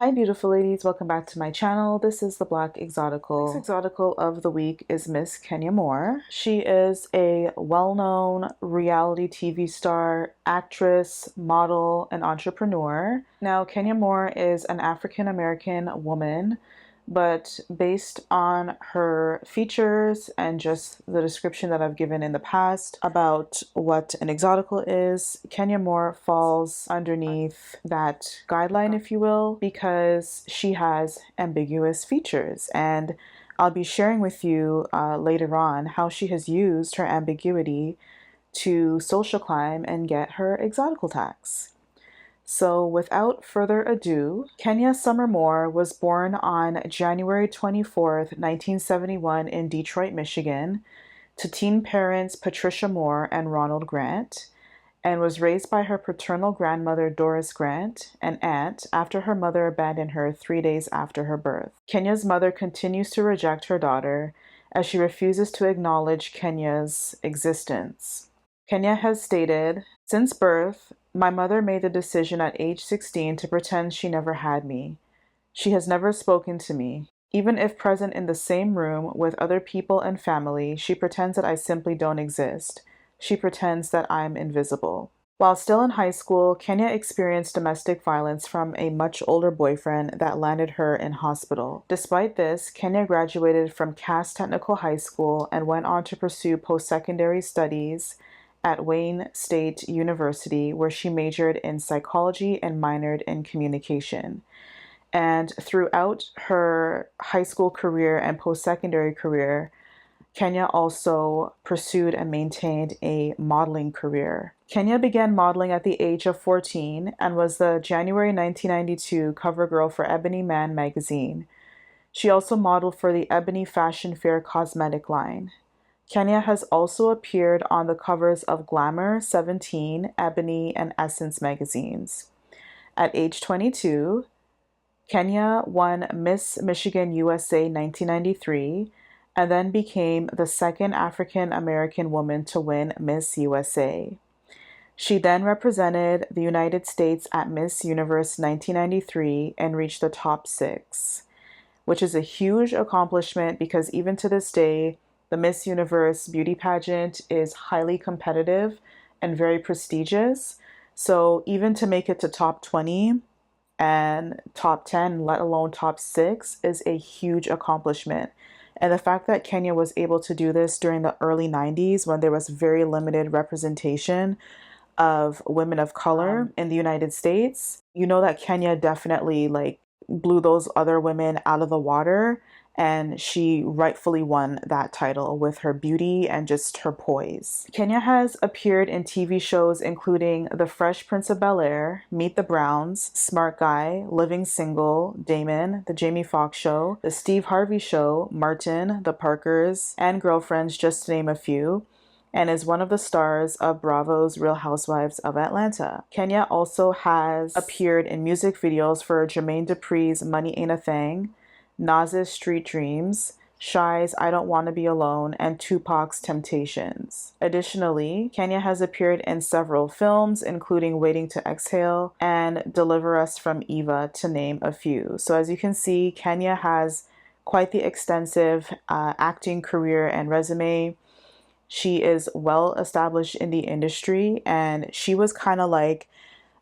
Hi beautiful ladies, welcome back to my channel. This is the Black Exotical. This Exotical of the week is Miss Kenya Moore. She is a well-known reality TV star, actress, model, and entrepreneur. Now, Kenya Moore is an African-American woman, but based on her features and just the description that I've given in the past about what an exotical is, Kenya Moore falls underneath that guideline, if you will, because she has ambiguous features. And I'll be sharing with you later on how she has used her ambiguity to social climb and get her exotical tax. So without further ado, Kenya Summer Moore was born on January 24th, 1971 in Detroit, Michigan, to teen parents Patricia Moore and Ronald Grant, and was raised by her paternal grandmother Doris Grant, an aunt, after her mother abandoned her 3 days after her birth. Kenya's mother continues to reject her daughter as she refuses to acknowledge Kenya's existence. Kenya has stated, "Since birth, my mother made the decision at age 16 to pretend she never had me. She has never spoken to me. Even if present in the same room with other people and family, she pretends that I simply don't exist. She pretends that I'm invisible." While still in high school, Kenya experienced domestic violence from a much older boyfriend that landed her in hospital. Despite this, Kenya graduated from Cass Technical High School and went on to pursue post-secondary studies at Wayne State University, where she majored in psychology and minored in communication. And throughout her high school career and post-secondary career, Kenya also pursued and maintained a modeling career. Kenya began modeling at the age of 14 and was the January 1992 cover girl for Ebony Man magazine. She also modeled for the Ebony Fashion Fair cosmetic line. Kenya has also appeared on the covers of Glamour, 17, Ebony, and Essence magazines. At age 22, Kenya won Miss Michigan USA 1993 and then became the second African American woman to win Miss USA. She then represented the United States at Miss Universe 1993 and reached the top 6, which is a huge accomplishment because even to this day, the Miss Universe beauty pageant is highly competitive and very prestigious. So even to make it to top 20 and top 10, let alone top 6, is a huge accomplishment. And the fact that Kenya was able to do this during the early 90s when there was very limited representation of women of color in the United States, you know that Kenya definitely blew those other women out of the water, and she rightfully won that title with her beauty and just her poise. Kenya has appeared in TV shows including The Fresh Prince of Bel-Air, Meet the Browns, Smart Guy, Living Single, Damon, The Jamie Foxx Show, The Steve Harvey Show, Martin, The Parkers, and Girlfriends, just to name a few, and is one of the stars of Bravo's Real Housewives of Atlanta. Kenya also has appeared in music videos for Jermaine Dupri's Money Ain't a Thing, Nas's Street Dreams, Shy's I Don't Want to Be Alone, and Tupac's Temptations. Additionally, Kenya has appeared in several films, including Waiting to Exhale and Deliver Us from Eva, to name a few. So as you can see, Kenya has quite the extensive acting career and resume. She is well established in the industry, and she was kind of like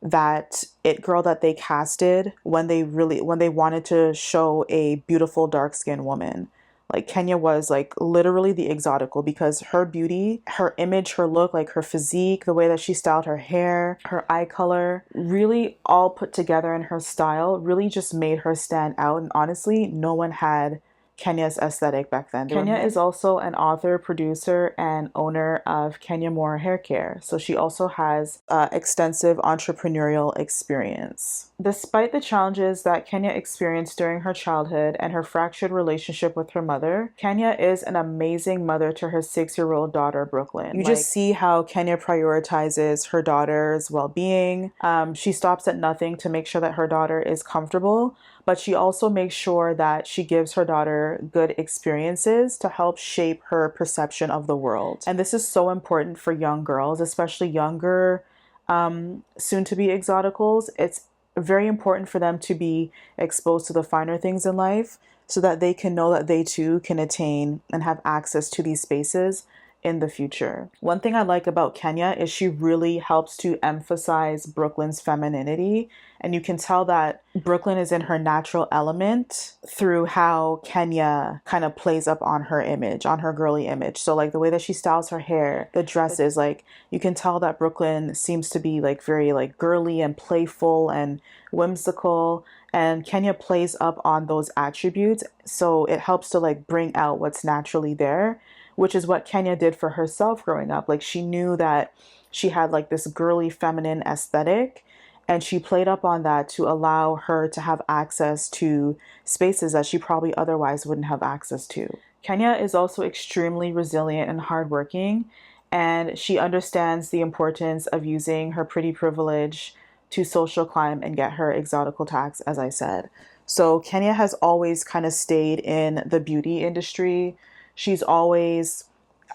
that it girl that they casted when they wanted to show a beautiful dark-skinned woman. Like Kenya was like literally the exotical because her beauty, her image, her look, like her physique, the way that she styled her hair, her eye color, really all put together in her style really just made her stand out. And honestly, no one had Kenya's aesthetic back then. Kenya is also an author, producer, and owner of Kenya Moore Hair Care. So she also has extensive entrepreneurial experience. Despite the challenges that Kenya experienced during her childhood and her fractured relationship with her mother, Kenya is an amazing mother to her 6-year-old daughter, Brooklyn. You just see how Kenya prioritizes her daughter's well-being. She stops at nothing to make sure that her daughter is comfortable, but she also makes sure that she gives her daughter good experiences to help shape her perception of the world. And this is so important for young girls, especially younger soon-to-be exoticals. It's very important for them to be exposed to the finer things in life so that they can know that they too can attain and have access to these spaces in the future. One thing I like about Kenya is she really helps to emphasize Brooklyn's femininity. And you can tell that Brooklyn is in her natural element through how Kenya kind of plays up on her image, on her girly image. So like the way that she styles her hair, the dresses, like you can tell that Brooklyn seems to be like very like girly and playful and whimsical. And Kenya plays up on those attributes. So it helps to like bring out what's naturally there, which is what Kenya did for herself growing up. Like she knew that she had like this girly feminine aesthetic, and she played up on that to allow her to have access to spaces that she probably otherwise wouldn't have access to. Kenya is also extremely resilient and hardworking, and she understands the importance of using her pretty privilege to social climb and get her exotical tax, as I said. So Kenya has always kind of stayed in the beauty industry. She's always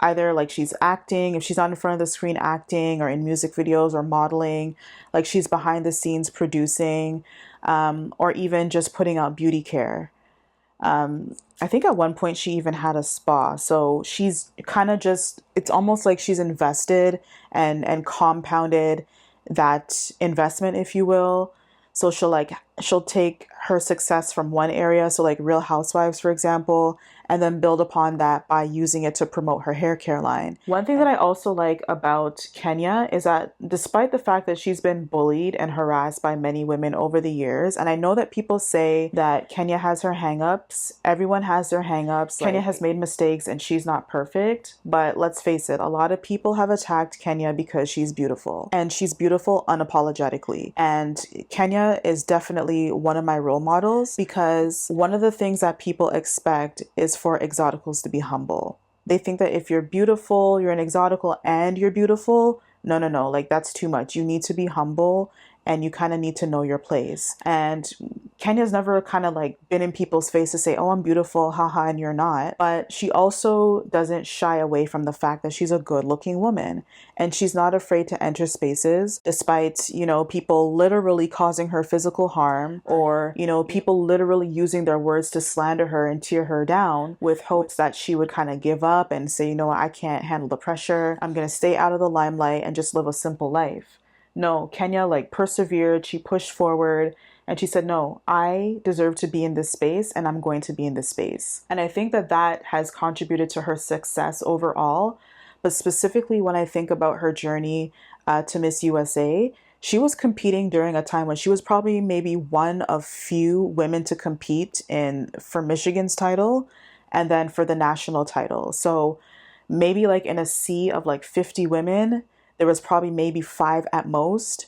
either like she's acting, if she's not in front of the screen acting or in music videos or modeling, like she's behind the scenes producing, or even just putting out beauty care. I think at one point she even had a spa. So she's kind of just, it's almost like she's invested and compounded that investment, if you will. So she'll take her success from one area, so like Real Housewives, for example, and then build upon that by using it to promote her hair care line. One thing that I also like about Kenya is that despite the fact that she's been bullied and harassed by many women over the years, and I know that people say that Kenya has her hangups, everyone has their hangups. Kenya has made mistakes and she's not perfect, but let's face it, a lot of people have attacked Kenya because she's beautiful, and she's beautiful unapologetically. And Kenya is definitely one of my role models, because one of the things that people expect is for exoticals to be humble. They think that if you're beautiful, you're an exotical and you're beautiful. No, no, no. Like that's too much. You need to be humble and you kind of need to know your place. And Kenya's never kind of like been in people's face to say, oh, I'm beautiful, haha, and you're not. But she also doesn't shy away from the fact that she's a good looking woman. And she's not afraid to enter spaces despite, people literally causing her physical harm, or, people literally using their words to slander her and tear her down with hopes that she would kind of give up and say, I can't handle the pressure. I'm going to stay out of the limelight and just live a simple life. No, Kenya persevered, she pushed forward, and she said, no, I deserve to be in this space and I'm going to be in this space. And I think that that has contributed to her success overall. But specifically when I think about her journey to Miss USA, she was competing during a time when she was probably maybe one of few women to compete for Michigan's title and then for the national title. So maybe in a sea of 50 women, there was probably maybe 5 at most.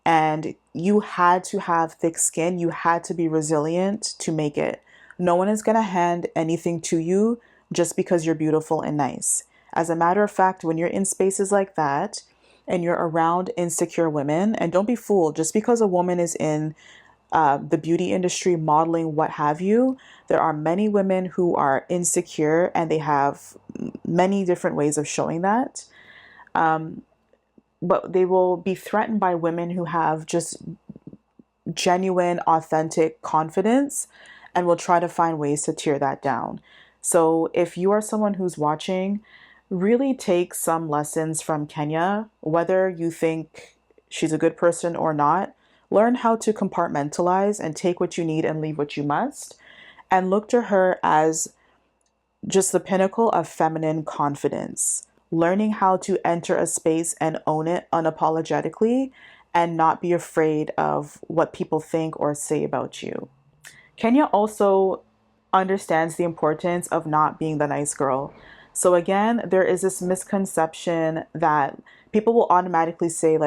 And you had to have thick skin. You had to be resilient to make it. No one is going to hand anything to you just because you're beautiful and nice. As a matter of fact, when you're in spaces like that and you're around insecure women, and don't be fooled, just because a woman is in the beauty industry, modeling, what have you, there are many women who are insecure and they have many different ways of showing that. But they will be threatened by women who have just genuine, authentic confidence and will try to find ways to tear that down. So if you are someone who's watching, really take some lessons from Kenya, whether you think she's a good person or not. Learn how to compartmentalize and take what you need and leave what you must. And look to her as just the pinnacle of feminine confidence. Learning how to enter a space and own it unapologetically and not be afraid of what people think or say about you. Kenya also understands the importance of not being the nice girl. So again, there is this misconception that people will automatically say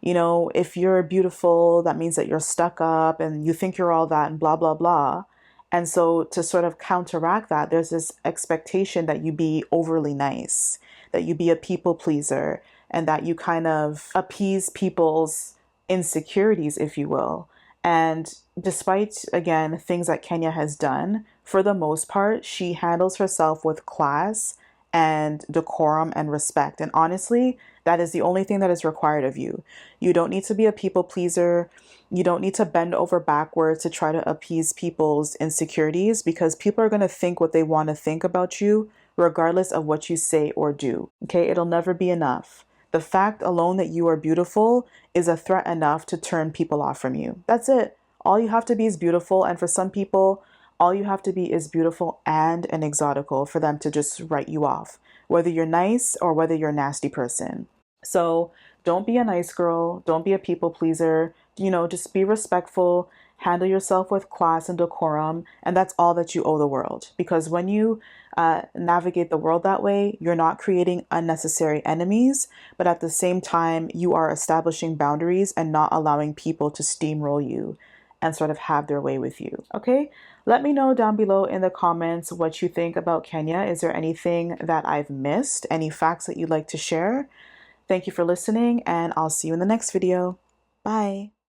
if you're beautiful, that means that you're stuck up and you think you're all that and blah, blah, blah. And so to sort of counteract that, there's this expectation that you be overly nice, that you be a people pleaser, and that you kind of appease people's insecurities, if you will. And despite, again, things that Kenya has done, for the most part, she handles herself with class and decorum and respect. And honestly, that is the only thing that is required of you. You don't need to be a people pleaser. You don't need to bend over backwards to try to appease people's insecurities, because people are going to think what they want to think about you, regardless of what you say or do. Okay, it'll never be enough. The fact alone that you are beautiful is a threat enough to turn people off from you. That's it. All you have to be is beautiful. And for some people, all you have to be is beautiful and an exotical for them to just write you off, whether you're nice or whether you're a nasty person. So don't be a nice girl. Don't be a people pleaser. Just be respectful, handle yourself with class and decorum. And that's all that you owe the world. Because when you navigate the world that way, you're not creating unnecessary enemies, but at the same time, you are establishing boundaries and not allowing people to steamroll you and sort of have their way with you. Okay? Let me know down below in the comments what you think about Kenya. Is there anything that I've missed? Any facts that you'd like to share? Thank you for listening, and I'll see you in the next video. Bye.